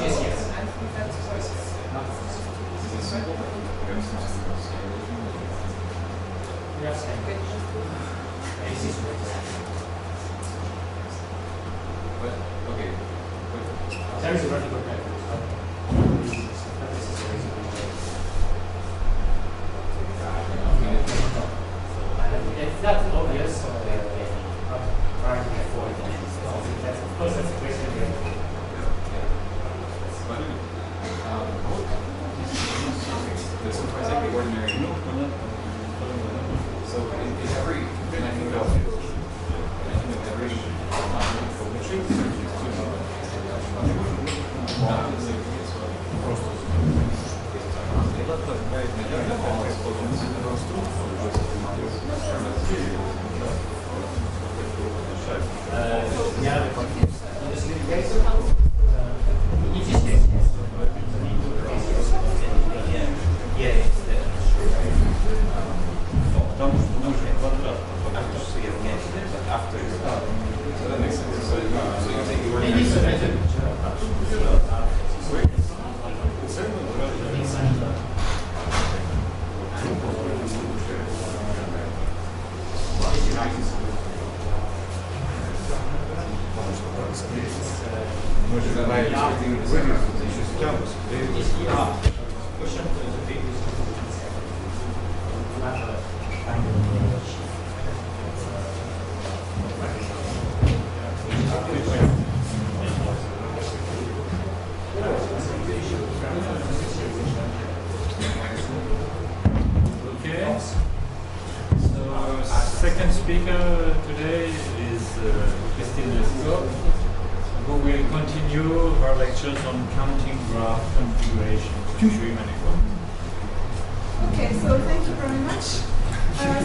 Yes, yes. I think that's what's not Yes, but okay. there is a vertical calculus, but this is a reason. It's not obvious, so try to avoid it. Of course, that's a question we have to This is quite the ordinary. So in every, and I think of every second speaker today is Lescop, who will continue her lectures on counting graph configuration to tree manifold. Okay, so thank you very much.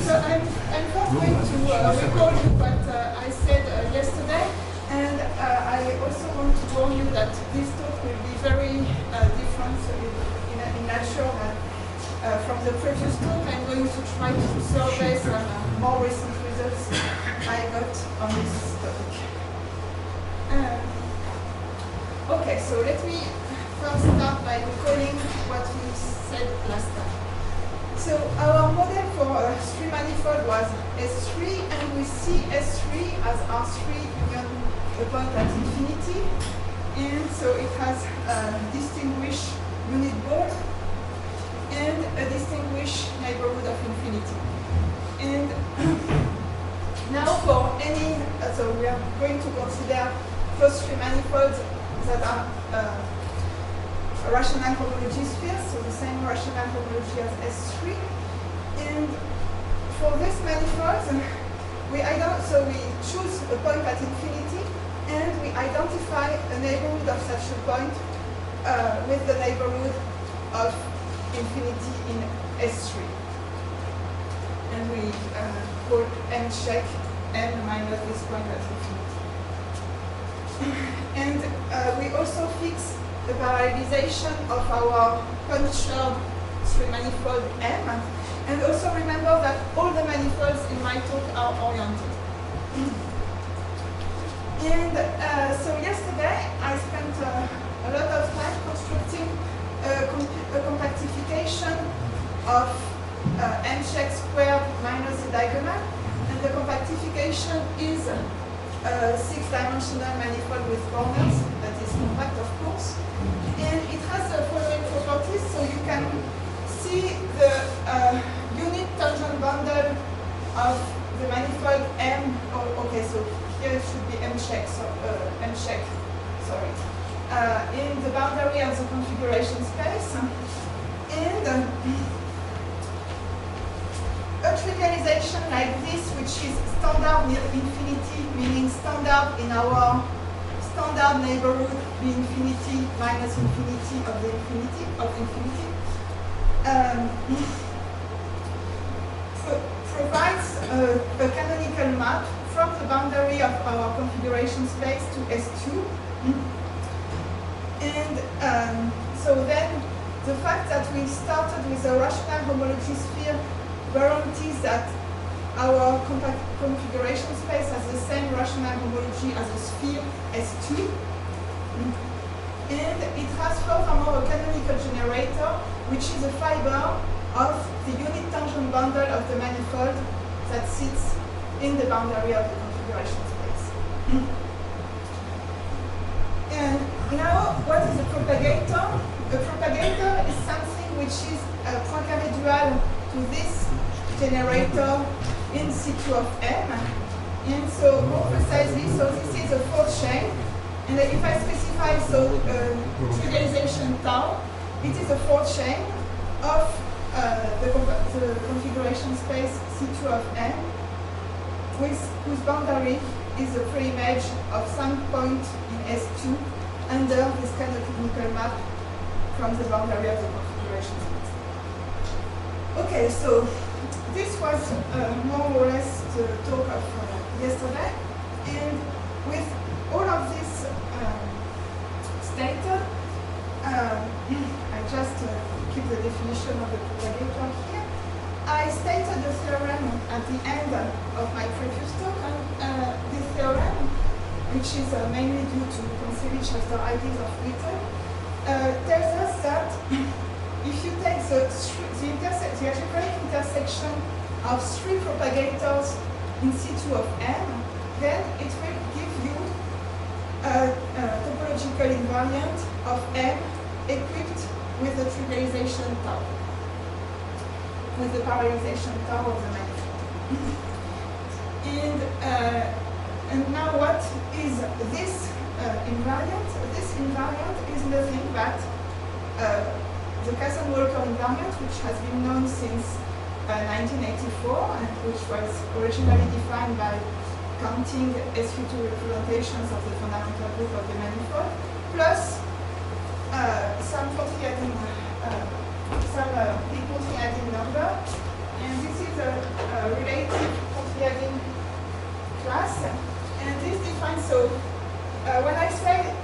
So I'm first going to record what I said yesterday, and I also want to warn you that this talk will be very different in nature from the previous talk. I'm going to try to survey some more recent results I got on this topic. Okay, so let me first start by recalling what we said last time. So our model for stream manifold was S3, and we see S3 as R3 union a point at infinity, and so it has a distinguished unit ball and a distinguished neighborhood of infinity. And now for any, so we are going to consider first three manifolds that are rational homology spheres, so the same rational homology as S3. And for this manifold, we choose a point at infinity, and we identify a neighborhood of such a point with the neighborhood of infinity in S3. And we call M check M minus this point at infinity. And we also fix the parallelization of our punctured three manifold M. And also remember that all the manifolds in my talk are oriented. And so yesterday I spent a lot of time constructing a compactification of M check squared minus the diagonal. And the compactification is a six-dimensional manifold with corners that is compact, of course. And it has the following properties, so you can see the unit tangent bundle of the manifold M. Okay, so here it should be M check, sorry. In the boundary of the configuration space. And a trivialization like this, which is standard near infinity, meaning standard in our standard neighborhood, the infinity minus infinity of the infinity of infinity, provides a canonical map from the boundary of our configuration space to S2. And so then the fact that we started with a rational homology sphere guarantees that our configuration space has the same rational homology as a sphere S2. And it has furthermore a canonical generator, which is a fiber of the unit tangent bundle of the manifold that sits in the boundary of the configuration space. And now, what is a propagator? A propagator is something which is Poincaré dual to this generator in situ of M. And so, more precisely, so this is a fourth chain. And if I specify trivialization tau, it is a fourth chain of the configuration space C2 of M, whose boundary is a pre-image of some point in S2 under this canonical map from the boundary of the configuration space. Okay, so this was more or less the talk of yesterday, and with all of this stated, I just keep the definition of the propagator here. I stated the theorem at the end of my previous talk, and this theorem, which is mainly due to Kontsevich after ideas of Whittle, tells us that if you take the algebraic intersection of three propagators in C2 of M, then it will give you a topological invariant of M equipped with the trivialization tau, with the parallelization tau of the manifold. And now what is this invariant? This invariant is nothing but the Kasson-Walker invariant, which has been known since 1984, and which was originally defined by counting SU2 representations of the fundamental group of the manifold, plus some big Contriadine number, and this is a relative Contriadine class, and this defines, so when I say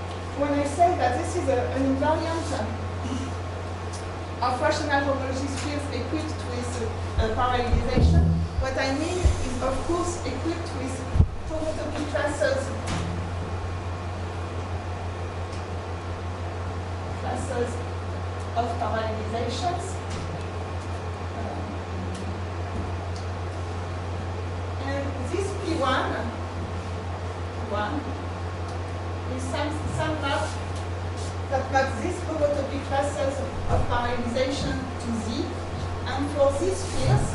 that this is an invariant of rational homology spheres equipped with parallelization, what I mean is, of course, equipped with homotopy classes of parallelizations. And this P1 is some map that maps these homotopy classes of parallelization to Z. And for these spheres,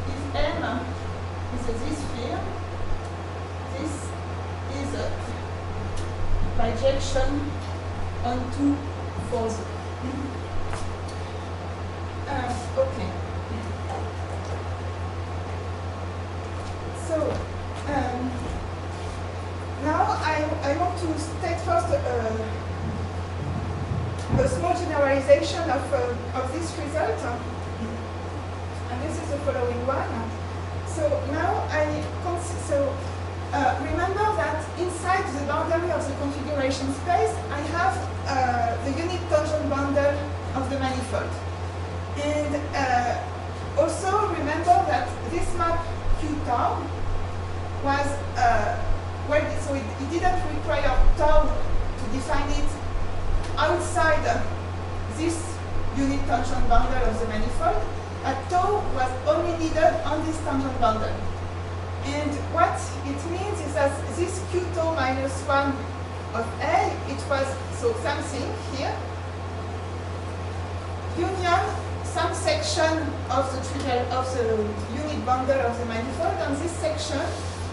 if M is a Z sphere, this is a bijection on 2 for Z. Okay. So, now I want to state first a small generalization of this result. And this is the following one. So now remember that inside the boundary of the configuration space, I have the unit tangent bundle of the manifold. And also remember that this map Q tau was, so it didn't require tau to define it outside this unit tangent bundle of the manifold, but tau was only needed on this tangent bundle. And what it means is that this Q tau minus 1 of A, it was so something here, union some section of the unit bundle of the manifold, and this section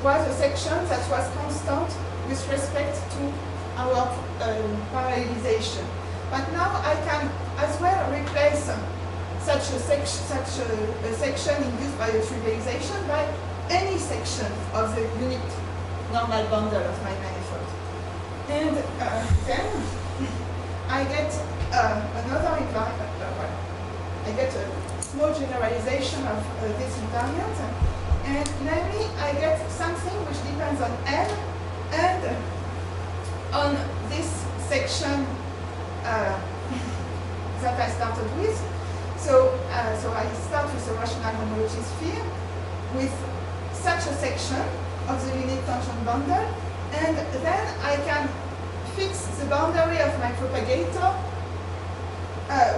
was a section that was constant with respect to our parallelization. But now I can as well replace such a section induced by a trivialization by any section of the unit normal bundle of my manifold. And then I get another invariant. I get a small generalization of this invariant, and namely I get something which depends on M and on this section that I started with. So I start with a rational homology sphere with such a section of the unit tangent bundle, and then I can fix the boundary of my propagator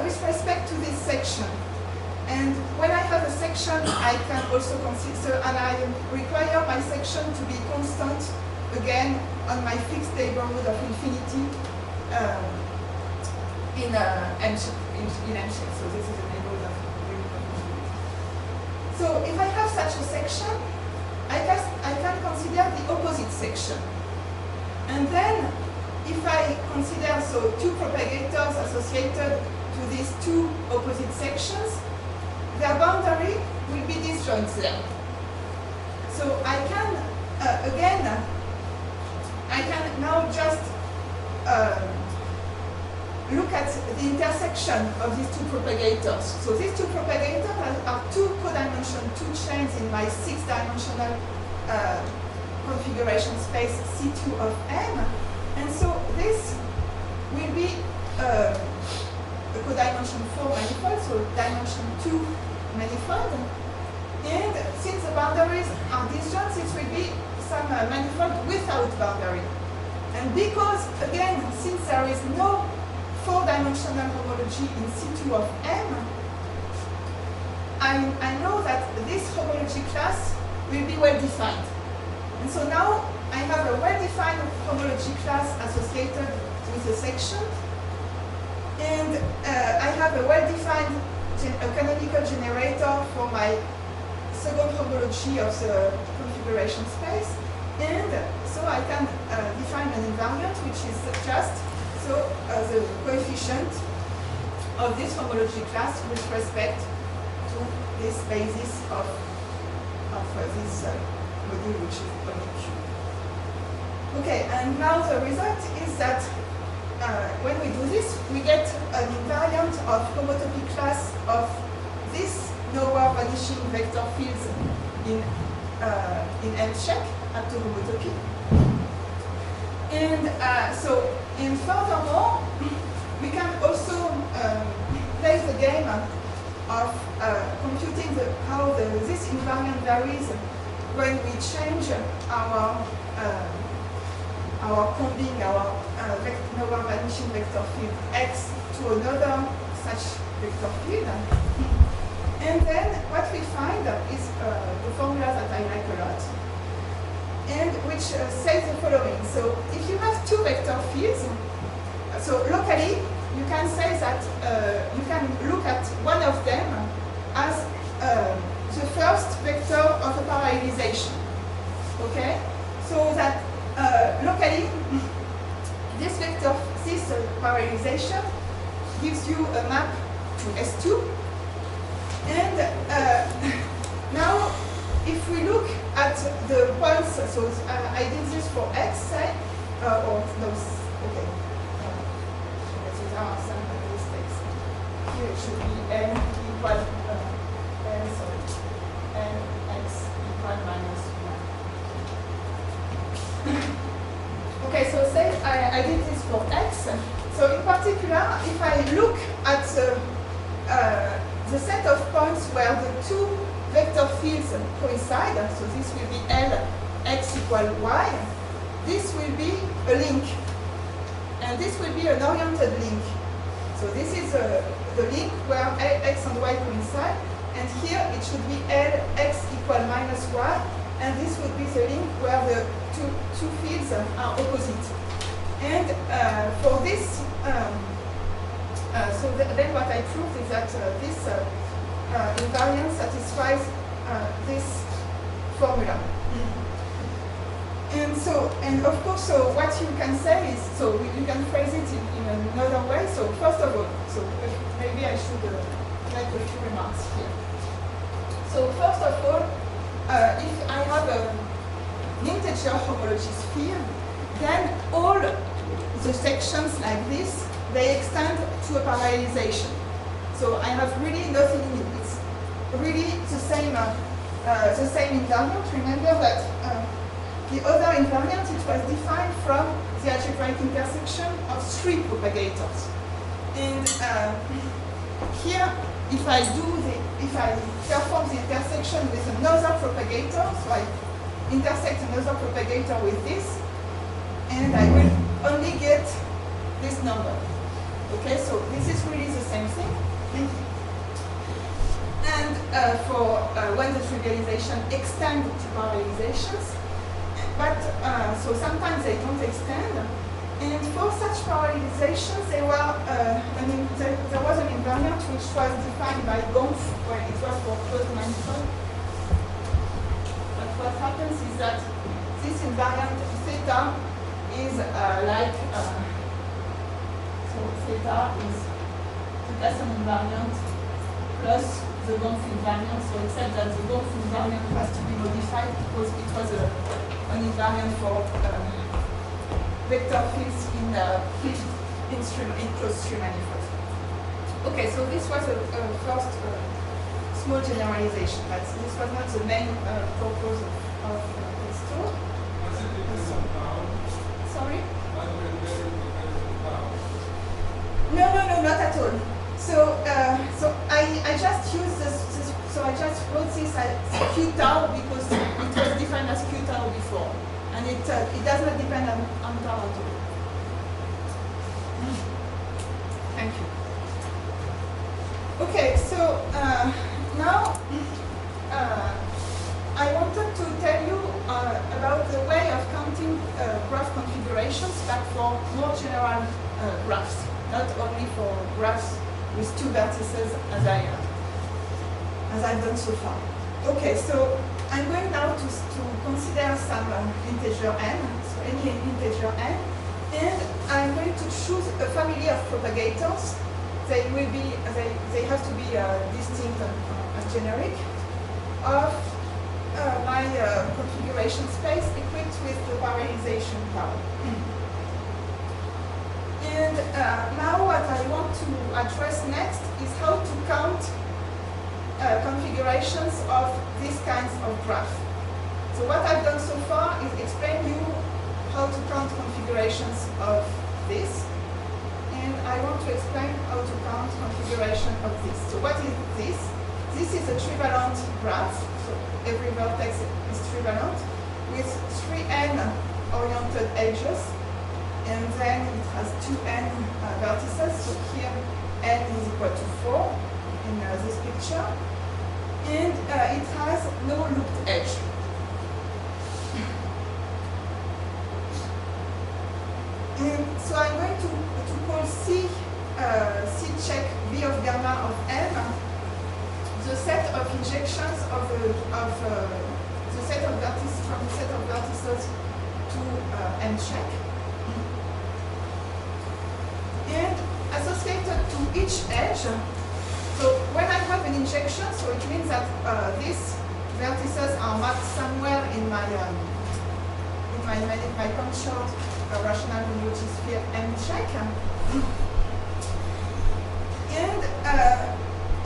with respect to this section. And when I have a section, I can also consider, and I require my section to be constant, again, on my fixed neighborhood of infinity in M shape. So this is a neighborhood of infinity. So if I have such a section, I can consider the opposite section. And then, if I consider two propagators associated to these two opposite sections, their boundary will be disjoint there. So I can, again, I can now just look at the intersection of these two propagators. So these two propagators are two codimension, two chains in my six-dimensional configuration space C2 of M. And so this will be a codimension 4 manifold, so dimension 2 manifold. And since the boundaries are disjoint, it will be some manifold without boundary. And because, again, since there is no 4-dimensional homology in C2 of M, I know that this homology class will be well defined. And so now I have a well-defined homology class associated with a section, and I have a well-defined canonical generator for my second homology of the configuration space, and so I can define an invariant which is just the coefficient of this homology class with respect to this basis of this module which is OQ. Okay, and now the result is that when we do this, we get an invariant of homotopy class of this lower vanishing vector fields in M check up to homotopy. And and furthermore, we can also play the game of computing how this invariant varies when we change our combing our lower vanishing vector field X to another such vector field. And then what we find is the formula that I like a lot, and which says the following. So if you have two vector fields, so locally you can say that you can look at one of them as the first vector of a parallelization. Okay? So that locally this parallelization gives you a map to S2. And now, if we look at the points, so I did this for X, say, or no, okay. These are some mistakes. Here it should be N equal N X equal minus 1. Okay, so say I did this for X. So in particular, if I look at the set of points where the two vector fields coincide, so this will be L X equal Y, this will be a link. And this will be an oriented link. So this is the link where X and Y coincide, and here it should be L X equal minus Y, and this would be the link where the two fields are opposite. And for this, then what I proved is that this invariant satisfies this formula. And of course, so what you can say is, so you can phrase it in another way. So first of all, so maybe I should make a few remarks here. So first of all, if I have an integer homology sphere, then all the sections like this, they extend to a parallelization. So I have really nothing in it. It's really the same invariant. Remember that the other invariant, it was defined from the algebraic intersection of three propagators. And here, if I perform the intersection with another propagator, so I intersect another propagator with this, and I will only get this number. Okay, so this is really the same thing. And for when the trivialization extend to parallelizations, but so sometimes they don't extend. And for such parallelizations, there was an invariant which was defined by Gonf when it was for closed manifold. But what happens is that this invariant theta is so theta is the Casson invariant plus the Gonf invariant. So except that the Gonf invariant has to be modified because it was an invariant for vector fields in closed string manifolds. Okay, so this was a first small generalization, but this was not the main purpose of this talk. Sorry? No, not at all. So I just used this. So I just wrote this as Q tau because it was defined as Q tau before. And it does not depend on tau at all. Thank you. Okay, so now I wanted to tell you about the way of counting graph configurations, but for more general graphs, not only for graphs with two vertices as I've done so far. Okay, so I'm going now to consider some integer n, so any integer n, and I'm going to choose a family of propagators. They have to be distinct and generic of my configuration space equipped with the parallelization power. And now what I want to address next is how to count configurations of these kinds of graphs. So what I've done so far is explain you how to count configurations of this, and I want to explain how to count configuration of this. So what is this? This is a trivalent graph, so every vertex is trivalent, with 3n oriented edges, and then it has 2n vertices, so here n is equal to 4 in this picture, and it has no looped edge. And so I'm going to call C check V of gamma of n the set of injections of the set of vertices from the set of vertices to n check. And associated to each edge, so when I have an injection, so it means that these vertices are mapped somewhere in my punctured rational homology sphere n check. And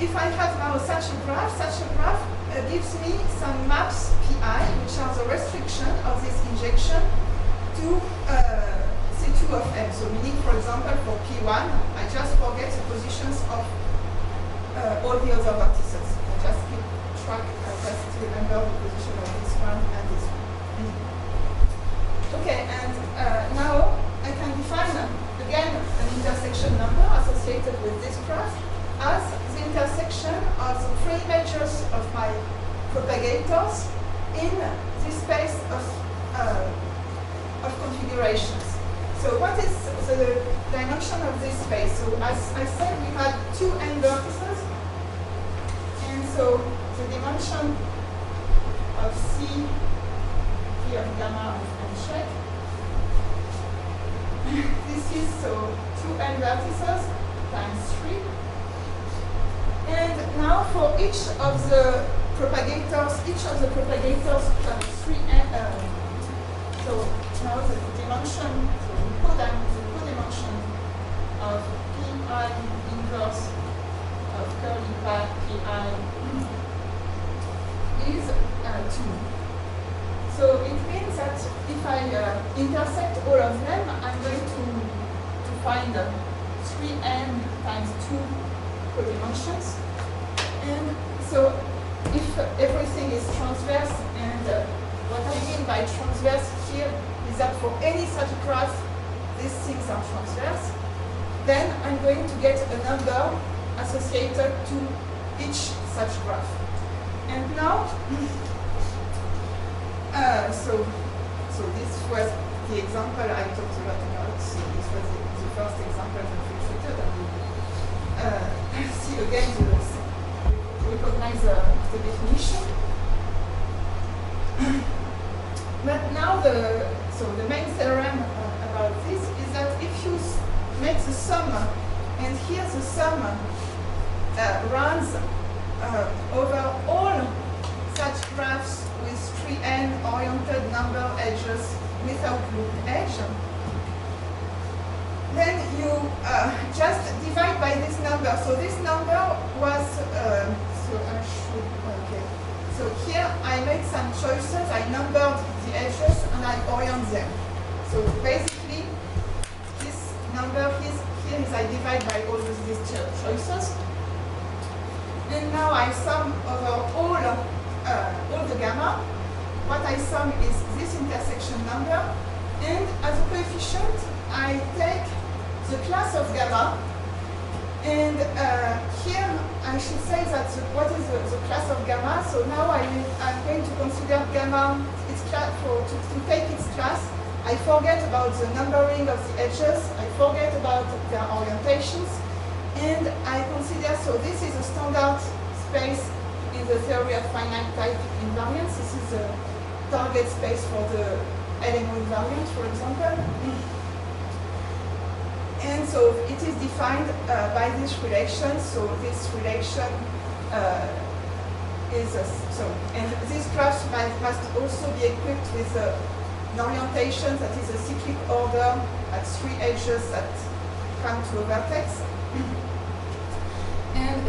if I have now such a graph gives me some maps pi, which are the restriction of this injection to C2 of m. So meaning, for example, for P1, I just forget the positions of all the other vertices. I just keep track, I just remember the position of this one and this one. Okay, and now I can define, again, an intersection number associated with this graph as the intersection of the three images of my propagators in this space of configurations. So what is the dimension of this space? So as I said, we had 2n vertices, and so the dimension of C V of gamma of n check. This is so 2n vertices times 3. And now for each of the propagators times 3n. So now the dimension, so the codimension of pi inverse of curly pi is 2. So it means that if I intersect all of them, I'm going to find 3n times 2 codimensions. And so if everything is transverse, and what I mean by transverse here is that for any such graph, these things are transverse, then I'm going to get a number associated to each such graph. And now, so this was the example I talked a lot about. So this was the first example that we treated. And see again, recognize the definition. But now the main theorem about this is that if you make the sum, and here the sum runs over all such graphs with 3n oriented number edges without loop edge, then you just divide by this number. So this number was, so here I made some choices, I numbered the edges and I orient them. So basically, this number here is I divide by all these choices. And now I sum over all the gamma. What I sum is this intersection number. And as a coefficient, I take the class of gamma. And here I should say that what is the class of gamma. So now I'm going to consider gamma its class to take its class. I forget about the numbering of the edges. I forget about their orientations. And I consider, so this is a standard space in the theory of finite type invariance. This is a target space for the LMO invariant, for example. And so it is defined by this relation. So this relation is and this graph must also be equipped with an orientation that is a cyclic order at 3 edges that come to a vertex. And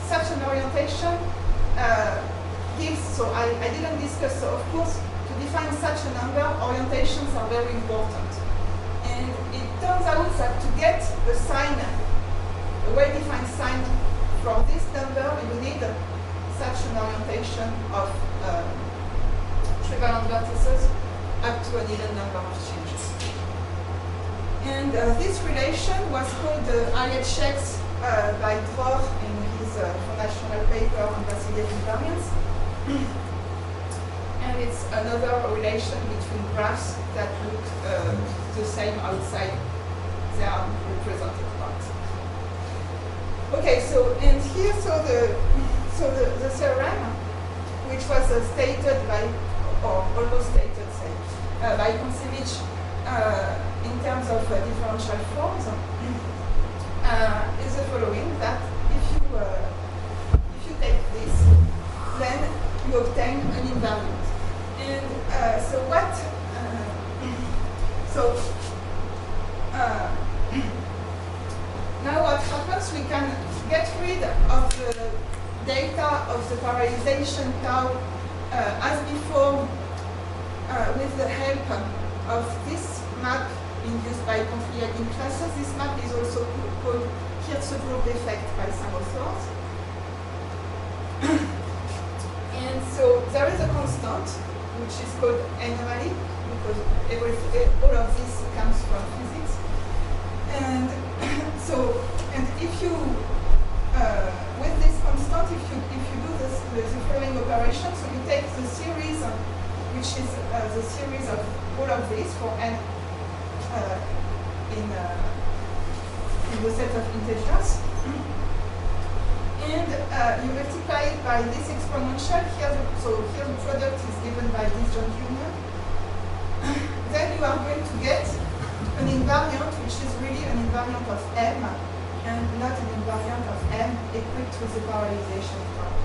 such an orientation gives. So I didn't discuss. So of course, to define such a number, orientations are very important. And it turns out that to get a sign, a well-defined sign for this number, you need such an orientation of trivalent vertices up to an even number of changes. And this relation was called the IHX by Dror in his foundational paper on Basilier invariance. And it's another relation between graphs that look the same outside their represented part. Okay, so and here, the theorem, which was stated by, or almost stated, say, by Kontsevich in terms of differential forms, is the following: that if you take this, then you obtain an invariant. And so what? Now what happens? We can get rid of the data of the parallelization tau as before with the help of this map induced by confligating classes. This map is also called Hirzebruch effect by some authors. And so there is a constant which is called anomaly, because all of this comes from physics. And so, and if you, with this constant, if you do the following operation, so you take the series, which is the series of all of these for n in the set of integers, and you multiply it by this exponential. Here the product is given by disjoint union. Then you are going to get an invariant, which is really an invariant of M, and not an invariant of M equipped with the parallelization part.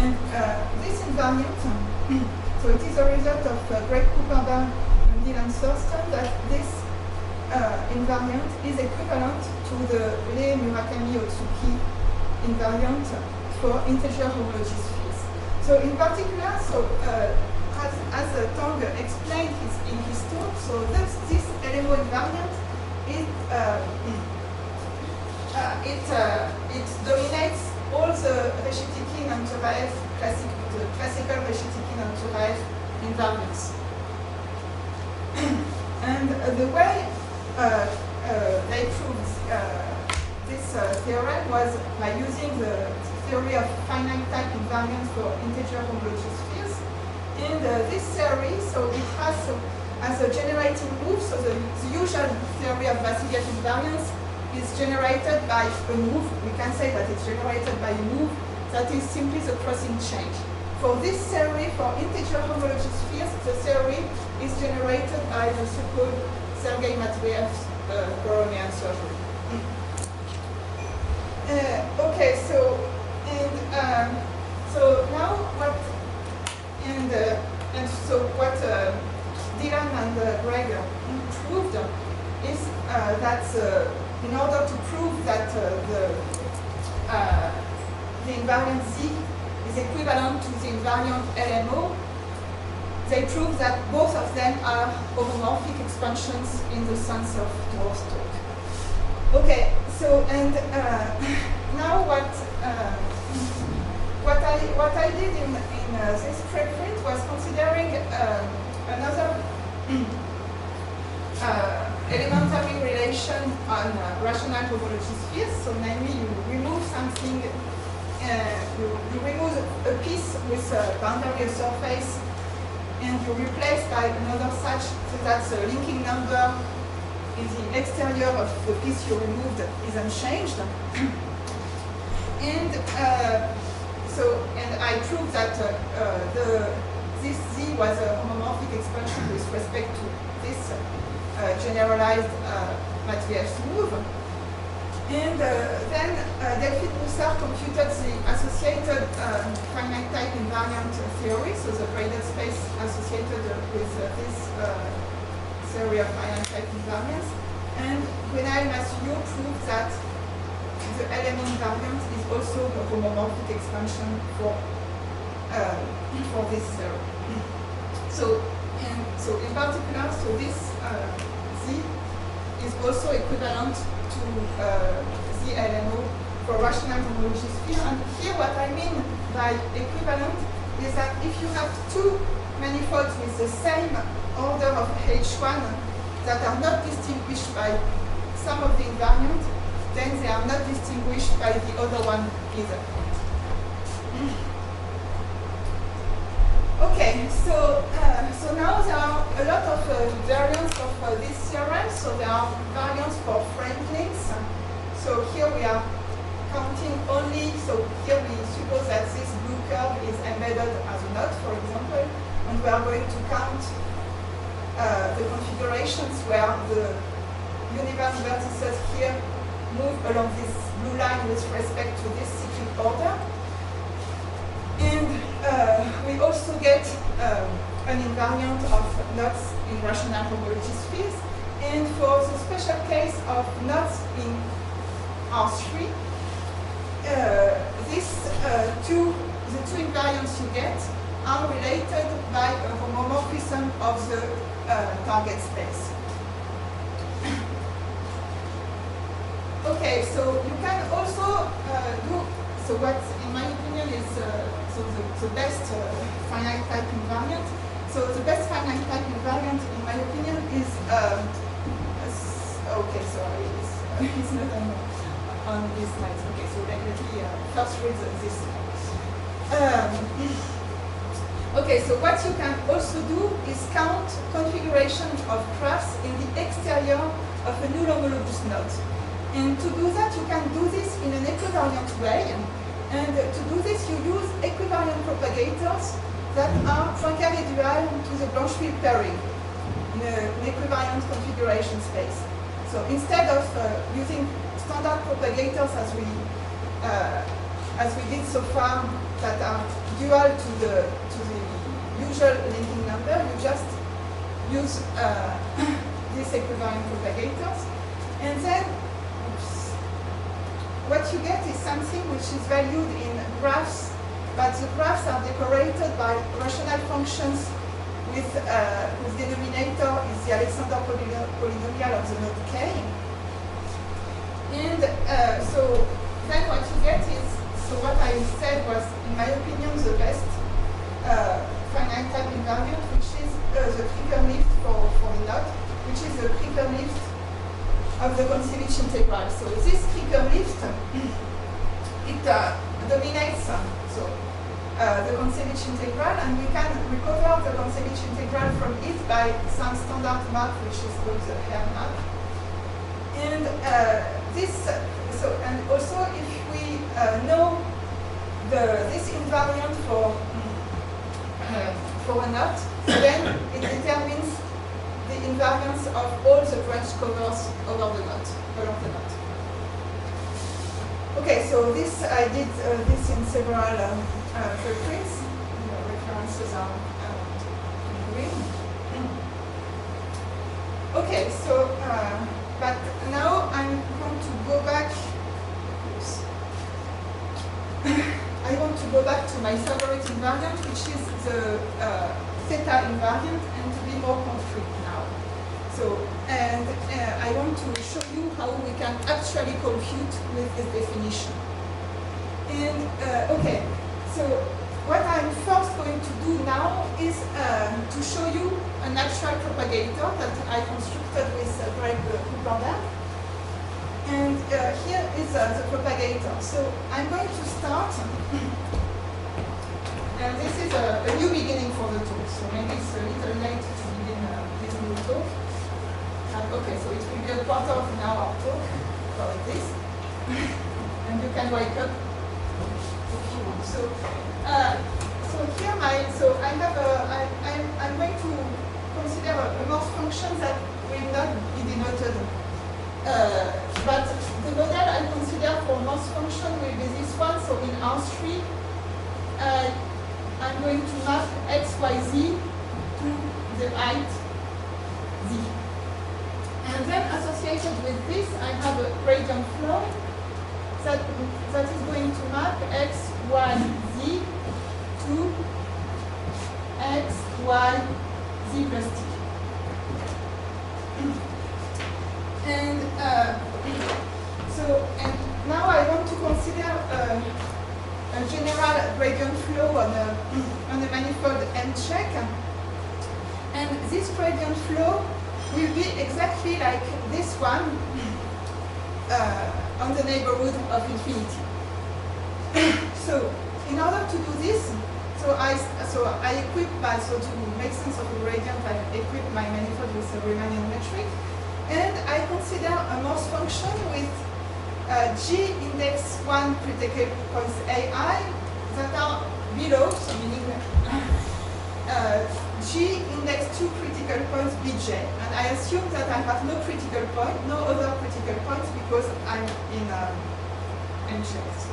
And this invariant, so it is a result of Greg Kuperban and Dylan Thurston, that this invariant is equivalent to the Lee-Murakami-Otsuki invariant for integer homologous fields. So in particular, as Tang explained in his talk, so this LMO invariant, it dominates all the Reshetikhin and Turaev the classical Reshetikhin and Turaev invariants. And the way they proved this theorem was by using the theory of finite type invariance for integer homologous spheres. And this theory, so it has as a generating move, so the usual theory of Vasiliev invariance is generated by a move. We can say that it's generated by a move that is simply the crossing change. For this theory, for integer homologous spheres, the theory is generated by the so-called Sergei Matveyev's Borromean surgery. Okay, so now what what Dylan and Greg proved is that in order to prove that the invariant Z is equivalent to the invariant LMO, they prove that both of them are homomorphic expansions in the sense of Dwarf's-Talk. Okay, so and now what I did in this preprint was considering another elementary relation on rational homology spheres. So namely, you remove something, you remove a piece with a boundary surface, and you replace by another such, so that the linking number in the exterior of the piece you removed is unchanged. And I proved that this Z was a homomorphic expansion with respect to this generalized Matveyev's move. And then Delphine Broussard computed the associated finite type invariant theory, so the graded space associated with this theory of finite type invariance. And Gwenaël Massillot proved that the LMO invariant is also a homomorphic expansion for this theory. So in particular, so this Z is also equivalent to the LMO for rational homology sphere. And here what I mean by equivalent is that if you have two manifolds with the same order of H1 that are not distinguished by some of the invariant, then they are not distinguished by the other one either. Okay, so now there are a lot of variants of this theorem. So there are variants for framed links. So here we are counting only, so here we suppose that this blue curve is embedded as a knot, for example, and we are going to count the configurations where the universe vertices here move along this blue line with respect to this cyclic order. And we also get an invariant of knots in rational homology spheres. And for the special case of knots in R3, the two invariants you get are related by a homomorphism of the target space. Okay, so you can also do, so what in my opinion is the best finite type invariant. So the best finite type invariant in my opinion is, okay, sorry, it's not on this slide. Okay, so let me first read this slide. Okay, so what you can also do is count configuration of graphs in the exterior of a null homologous knot. And to do that, you can do this in an equivariant way. And to do this, you use equivariant propagators that are Poincare dual to the Blanchfield pairing in an equivariant configuration space. So instead of using standard propagators as we did so far, that are dual to the usual linking number, you just use these equivariant propagators, and then what you get is something which is valued in graphs, but the graphs are decorated by rational functions with whose denominator is the Alexander polynomial of the node K. And so then what you get is, so what I said was, in my opinion, the best finite type invariant, which is the Krieger lift for the knot, which is the Krieger lift of the Kontsevich integral. So this trigger lift, it dominates the Kontsevich integral, and we can recover the Kontsevich integral from it by some standard map, which is called the hair map. And and also if we know this invariant for a knot, then it determines the invariance of all the branch covers over the knot, along the knot. Okay, so this I did this in several preprints. The references are in green. Okay, so but now I'm going to go back. Oops. I want to go back to my favorite invariant, which is the theta invariant, and to be more concrete now. So, and I want to show you how we can actually compute with this definition. And okay, so what I'm first going to do now is to show you an actual propagator that I constructed with Greg Cooperberg. And here is the propagator. So I'm going to start, and this is a new beginning for the talk. So maybe it's a little late to begin this new talk. Okay, so it will be a quarter of an hour talk about this, and you can wake up if you want. So, so here I have I'm going to consider a Morse function that will not be denoted. But the model I consider for Morse function will be this one. So in R3, I'm going to map x, y, z to the height z. And then associated with this, I have a gradient flow that is going to map x, y, z to x, y, z plus t. And and now I want to consider a general gradient flow on a manifold M check. And this gradient flow will be exactly like this one on the neighborhood of infinity. So in order to do this, I equip to make sense of the gradient, I equip my manifold with a Riemannian metric. And I consider a Morse function with G index 1 critical points AI that are below, so meaning G index 2 critical points Bj. And I assume that I have no critical point, no other critical points, because I'm in M checks.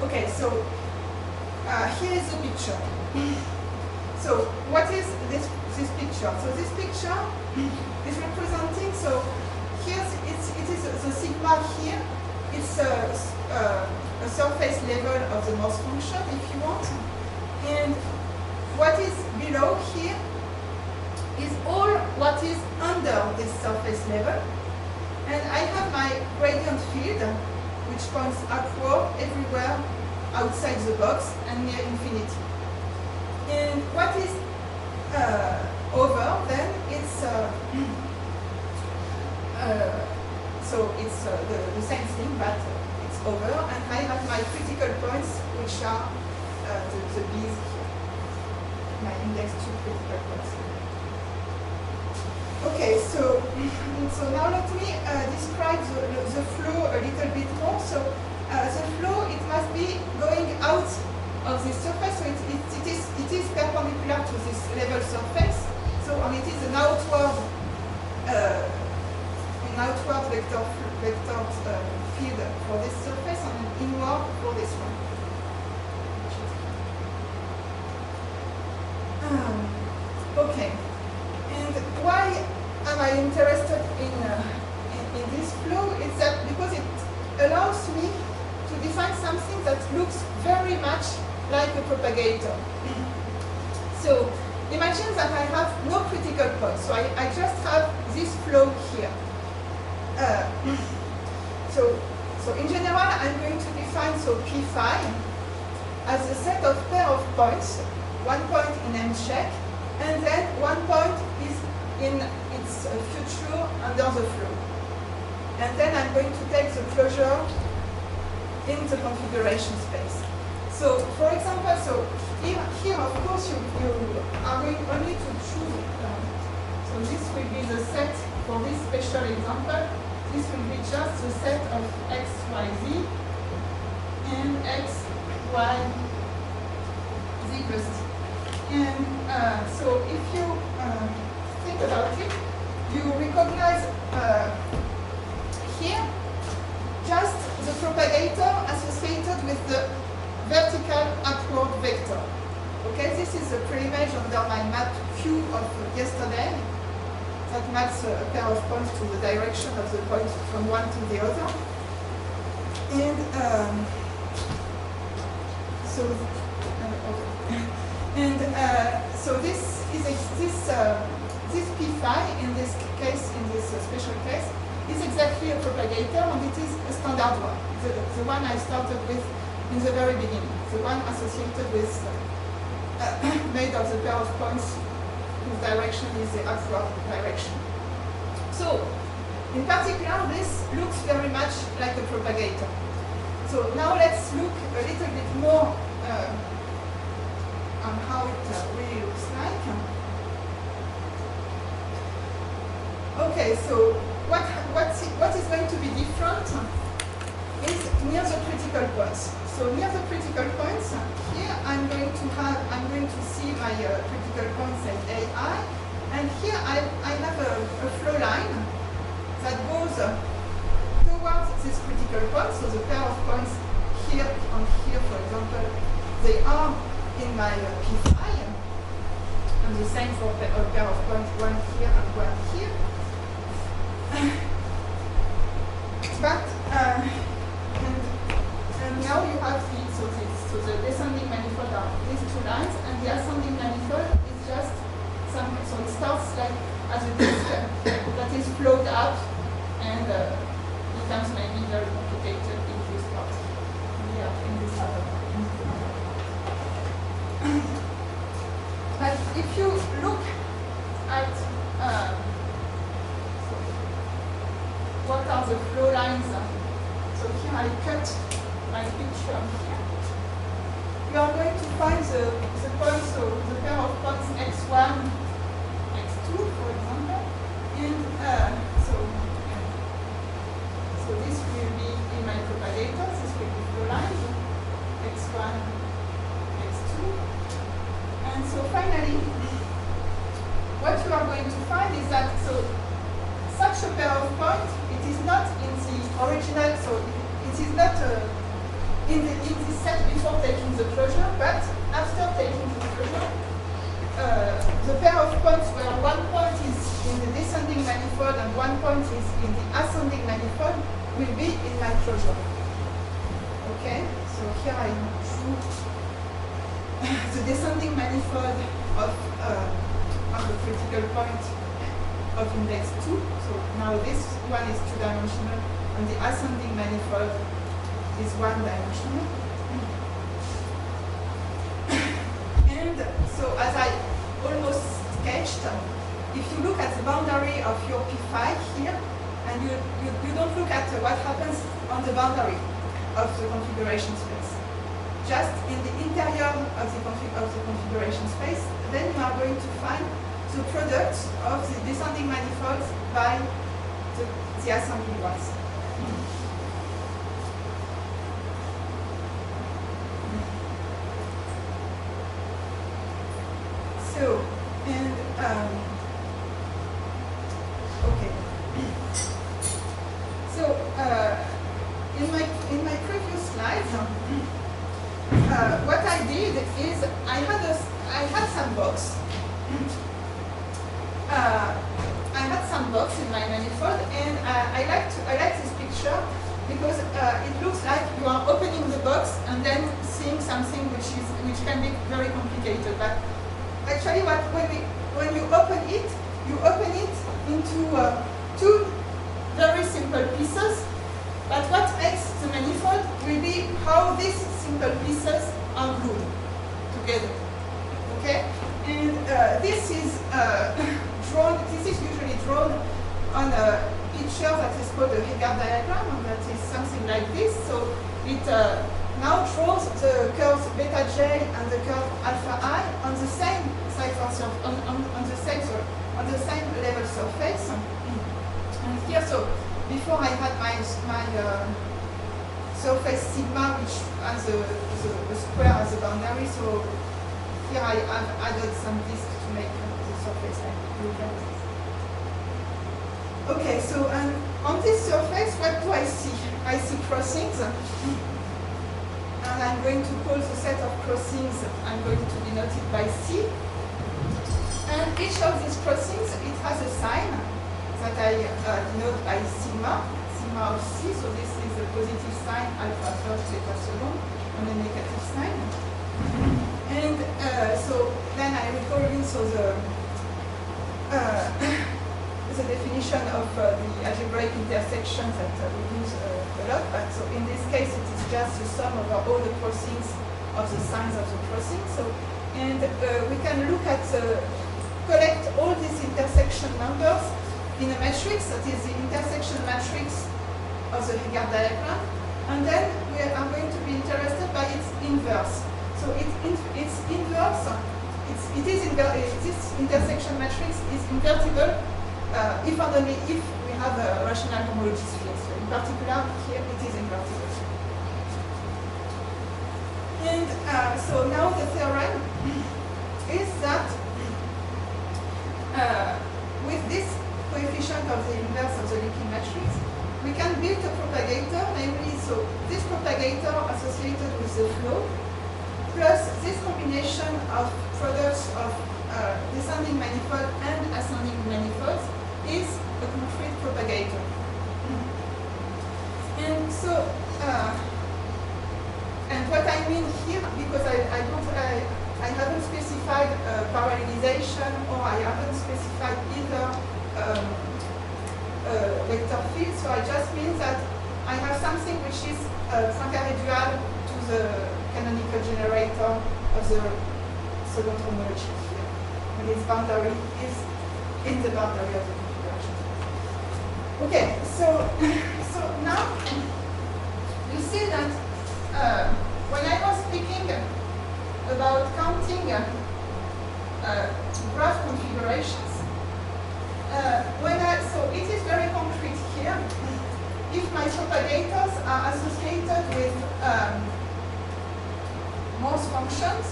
Okay, so here is the picture. So what is this picture? So this picture is representing, so here it is the sigma here. It's a surface level of the Morse function, if you want. And what is below here is all what is under this surface level. And I have my gradient field, which points upward everywhere outside the box and near infinity. And what is over, then it's so it's the same thing, but it's over, and I have my critical points, which are the B's here, my index 2 critical points. Okay, so now let me describe the flow a little bit more. So the flow, it must be going out of this surface, so it is perpendicular to this level surface. So and it is an outward vector field for this surface and an inward for this one. Okay, and why am I interested in this flow? It's that because it allows me to define something that looks very much like a propagator. So imagine that I have no critical point. So I just have this flow here. So in general, I'm going to define P phi as a set of pair of points, one point in M check, and then one point is in its its future under the flow. And then I'm going to take the closure in the configuration space. So, for example, so here of course, you are going only to choose. So this will be the set for this special example. This will be just the set of x, y, z and x, y, z plus t. And so if you think about it, you recognize here just the propagator associated with the vertical upward vector. Okay, this is a pre-image under my map Q of yesterday that maps a pair of points to the direction of the point from one to the other. And so this is this p phi in this case, in this special case, is exactly a propagator, and it is a standard one, the one I started with in the very beginning, the one associated with made of the pair of points whose direction is the upward direction. So, in particular, this looks very much like a propagator. So now let's look a little bit more on how it really looks like. Okay, so what is going to be different is near the critical points. So near the critical points, here I'm going to see my critical points at AI, and here I have a flow line that goes towards this critical point. So the pair of points here and here, for example, they are in my p phi, and the same for a pair of points, one here and one here. But and now you have so the descending manifold are these two lines, and the ascending manifold is just so it starts like as a disk that is flowed up and becomes maybe very complicated in this part. Yeah, in this other part. But if you look at what are the flow lines, so here I cut my picture here. You are going to find the points, so the pair of points x1, x2, for example, and so this will be in my propagator, this will be flow lines, x1, x2. And so finally, what you are going to find is that such a pair of points, it is not in the original, so it is not in this set before taking the closure, but after taking the closure, the pair of points where one point is in the descending manifold and one point is in the ascending manifold will be in my closure. Okay, so here I drew the descending manifold of the critical point of index 2. So now this one is two-dimensional, and the ascending manifold is one-dimensional. And so as I almost sketched, if you look at the boundary of your p phi here, and you don't look at what happens on the boundary of the configuration space, just in the interior of the configuration space, then you are going to find the product of the descending manifolds by the ascending ones. So, and okay. So in my previous slides, what I did is I had some box. I had some box in my manifold, and I like this picture because it looks like you are opening the box and then seeing something which can be very complicated. But actually, when you open it into two very simple pieces. But what makes the manifold will be how these simple pieces are glued together. Okay, and this is drawn. This is usually drawn now draws the curves beta j and the curve alpha I on the same on the same level surface. And here, so before I had my surface sigma, which has a square as a boundary. So here I have added some disk to make the surface look like this. Okay, so on this surface, what do I see? I see crossings. And I'm going to call the set of crossings, I'm going to denote it by C. And each of these crossings, it has a sign that I denote by sigma of C. So this is a positive sign, alpha first, beta second, and a negative sign. And so then I recall also the definition of the algebraic intersection that we use a lot. But so in this case, it is just the sum over all the crossings of the signs of the crossing. So, and we can look at collect all these intersection numbers in a matrix, that is the intersection matrix of the Hilbert diagram, and then we are going to be interested by its inverse. So its inverse, this intersection matrix is invertible if and only if we have a rational homology sphere. So in particular, here it is invertible. And so now the theorem is that with this coefficient of the inverse of the leaking matrix, we can build a propagator, namely, so this propagator associated with the flow, plus this combination of products of descending manifold and ascending manifolds is a concrete propagator. And so, and what I mean here, because I haven't specified parallelization, or I haven't specified either vector field, so I just mean that I have something which is Poincare dual to the canonical generator of the second homology here. And its boundary is in the boundary of the configuration. Okay, so now you see that when I was speaking about counting graph configurations, so it is very concrete here. If my propagators are associated with Morse functions,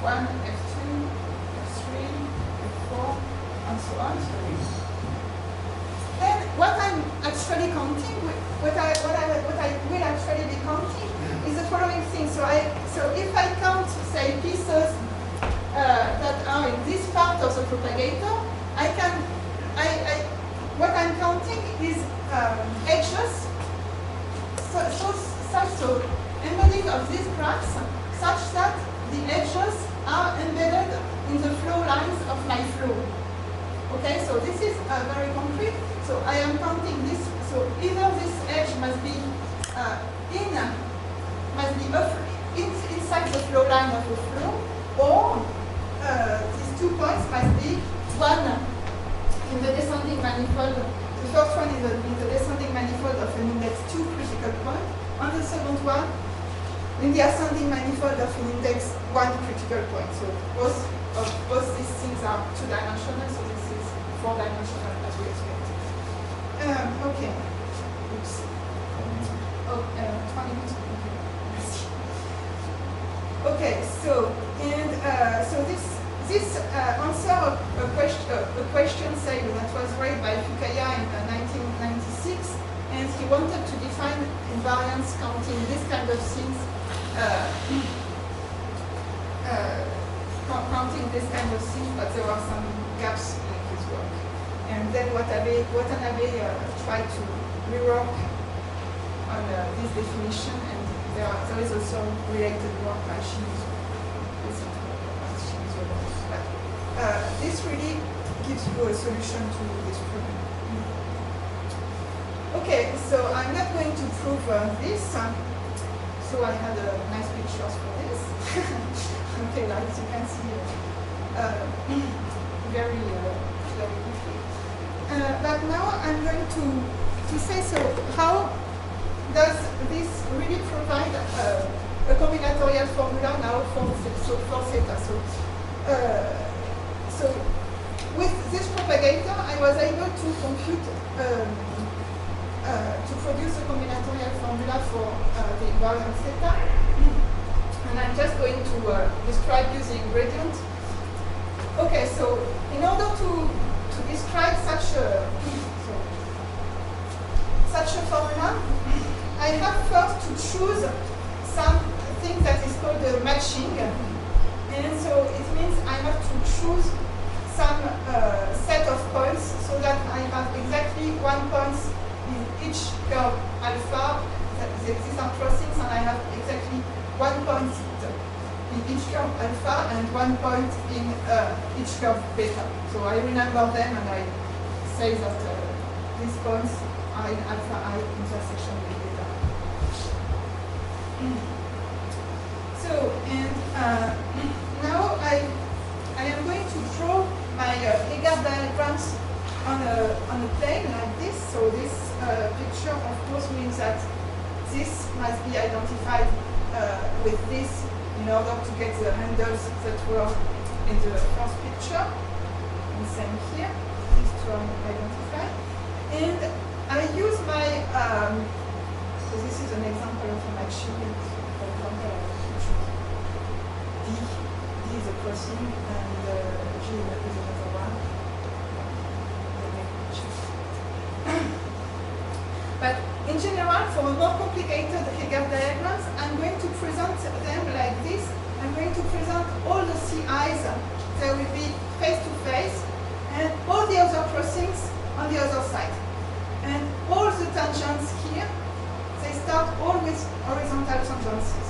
f1, f2, f3, f4, and so on. Then what I'm actually counting, what I will actually be counting is the following thing. So if I count, say, pieces that are in this part of the propagator, what I'm counting is edges, so embedding of these graphs such that the edges are embedded in the flow lines of my flow. Okay, so this is very concrete. So I am counting this. So either this edge must be inside the flow line of a flow, or these 2 points must be one in the descending manifold. The first one is in the descending manifold of an index 2 critical point, and the second one in the ascending manifold of an index 1 critical point. So both these things are 2-dimensional, so this is 4-dimensional as we expected. Okay. Oops. Oh, 20 minutes. Okay, so this answer a question, say, that was raised by Fukaya in 1996, and he wanted to define invariance counting this kind of things, counting this kind of things, but there were some gaps in his work. And then Watanabe tried to rework on this definition, and there is also related work by Shimizu. This really gives you a solution to this problem. Okay, so I'm not going to prove this. So I had a nice pictures for this. Okay, like you can see, very quickly. But now I'm going to say, so how does this really provide a combinatorial formula now for theta. So with this propagator, I was able to compute, to produce a combinatorial formula for the invariant theta. And I'm just going to describe using gradient. Okay, so in order to describe such a formula, I have first to choose something that is called a matching. And so it means I have to choose some set of points so that I have exactly 1 point in each curve alpha. These are crossings, and I have exactly 1 point in each curve alpha and 1 point in each curve beta. So I remember them, and I say that these points are in alpha I intersection with beta. So, and now I am going to draw my Hegel diagrams on a plane like this. So this picture, of course, means that this must be identified with this in order to get the handles that were in the first picture. And same here, these two are identified. And I use my, so this is an example of a matching. For example, D is a crossing, and G is another one. But in general, for a more complicated Hegel diagrams, I'm going to present them like this. I'm going to present all the CIs, they will be face to face, and all the other crossings on the other side. And all the tangents here, they start all with horizontal tangencies.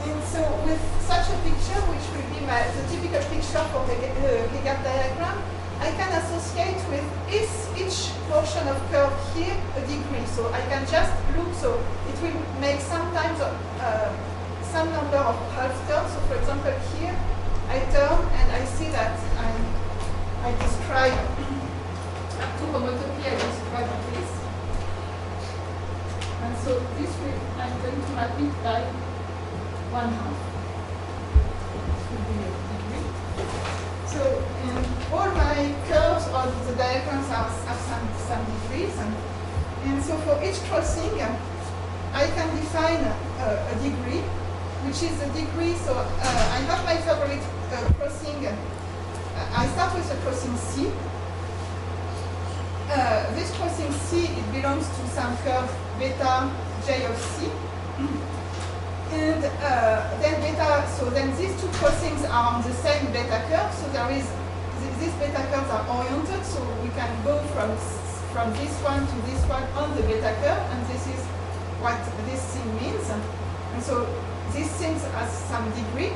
And so with such a picture, which will be the typical picture for the Hegel diagram, I can associate with each portion of curve here a degree. So I can just look, so it will make sometimes some number of half turns. So for example here, I turn and I see that I describe to homotopy, I describe this. And so this will, I'm going to map it by 1/2. This will be a degree. So all my curves or the diagrams have some degrees. And so for each crossing, I can define a degree, which is a degree. So I have my favorite crossing. I start with the crossing C. This crossing C, it belongs to some curve beta J of C. And then beta, so then these two crossings are on the same beta curve. So there is, these beta curves are oriented, so we can go from this one to this one on the beta curve, and this is what this thing means. And so these things has some degree.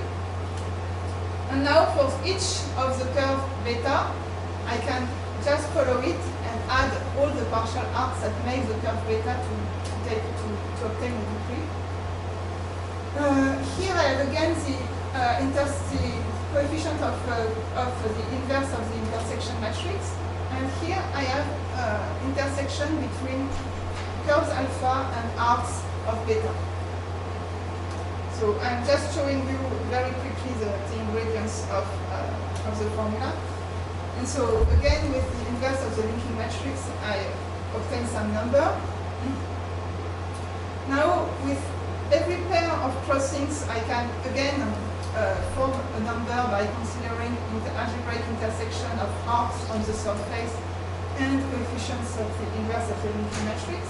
And now for each of the curve beta, I can just follow it and add all the partial arcs that make the curve beta to obtain a degree. Here I have again the coefficient of the inverse of the intersection matrix, and here I have intersection between curves alpha and arcs of beta. So I'm just showing you very quickly the ingredients of the formula. And so again, with the inverse of the linking matrix, I obtain some number. Now with every pair of crossings, I can again form a number by considering the algebraic intersection of arcs on the surface and coefficients of the inverse of the linking matrix.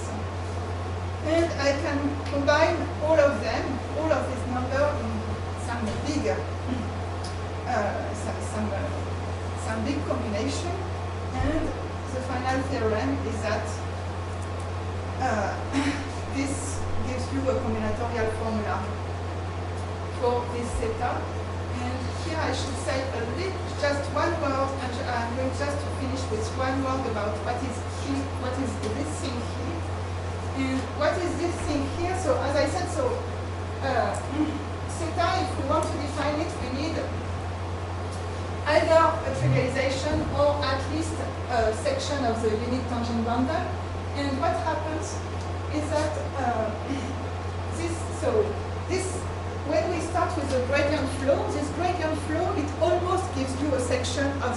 And I can combine all of them, all of this number, in some big, some big combination. And the final theorem is that this gives you a combinatorial formula for this theta. And here I should say just one word, and I'm going just to finish with one word about what is this thing here. And what is this thing here? So as I said, so theta, if we want to define it, we need either a trivialization or at least a section of the unit tangent bundle. And what happens is that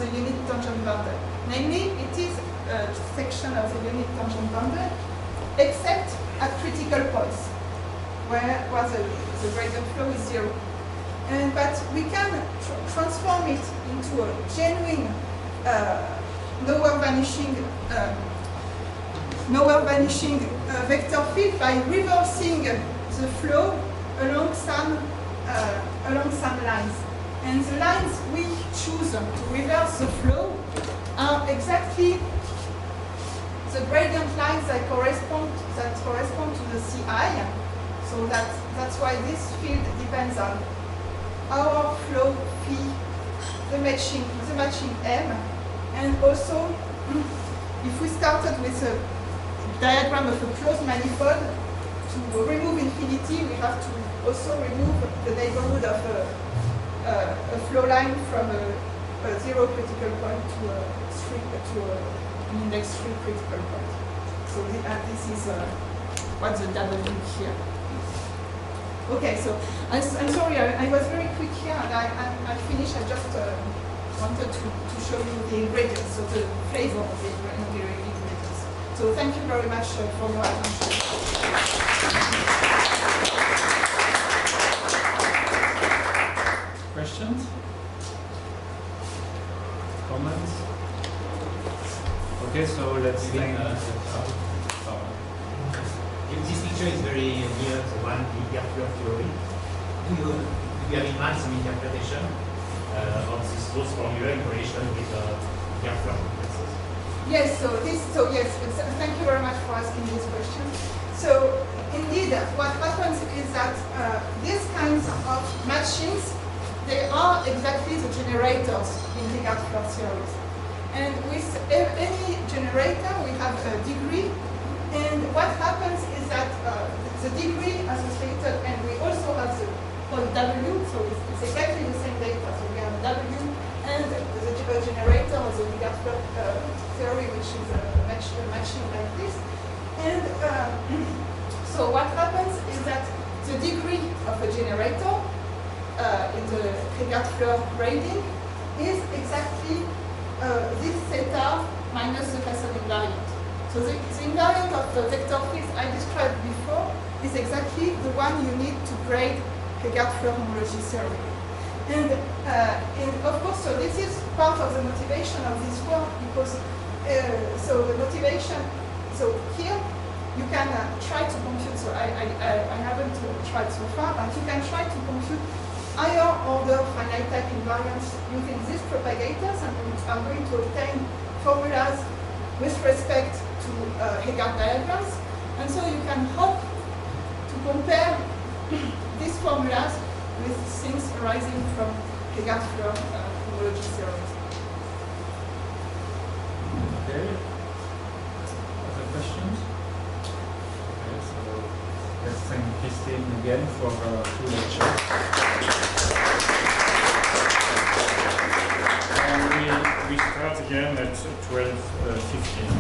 the unit tangent bundle. Namely, it is a section of the unit tangent bundle, except at critical points, where the gradient flow is 0. But we can transform it into a genuine nowhere vanishing vector field by reversing the flow along some lines. And the lines we choose to reverse the flow are exactly the gradient lines that correspond to the CI. So that's why this field depends on our flow phi, the matching M, and also if we started with a diagram of a closed manifold, to remove infinity, we have to also remove the neighborhood of a flow line from a 0 critical point to an index 3 critical point. So this is what's the W here. Okay, so I'm sorry, I was very quick here, and I finished. I just wanted to show you the ingredients, so the flavor of the ingredients. So thank you very much for your attention. Questions? Comments? Okay, so let's think. This picture is very near the one in Gärtner theory. Do you have in mind some interpretation of this loss formula in relation with Gärtner complexes? Yes, thank you very much for asking this question. So indeed, what happens is that these kinds of matchings, they are exactly the generators in the Gärtner series. And with any generator, we have a degree. And what happens is that the degree associated, and we also have the point W, so it's exactly the same data. So we have W and the generator of the Gärtner theory, which is matching like this. And so what happens is that the degree of a generator in the Gärtner grading is exactly this theta minus the Poisson invariant. So the invariant of the vector fields I described before is exactly the one you need to grade the Gärtner homology theory. And of course, so this is part of the motivation of this work, because so the motivation, so here you can try to compute, so I haven't tried so far, but you can try to compute higher order finite type invariants using these propagators, and we are going to obtain formulas with respect to Hegardt diagrams. And so you can hope to compare these formulas with things arising from Hegardt homology theories. Okay. Other questions? Okay, so let's thank Christine again for her 2 lectures. And we start again at 12:15.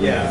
Yeah.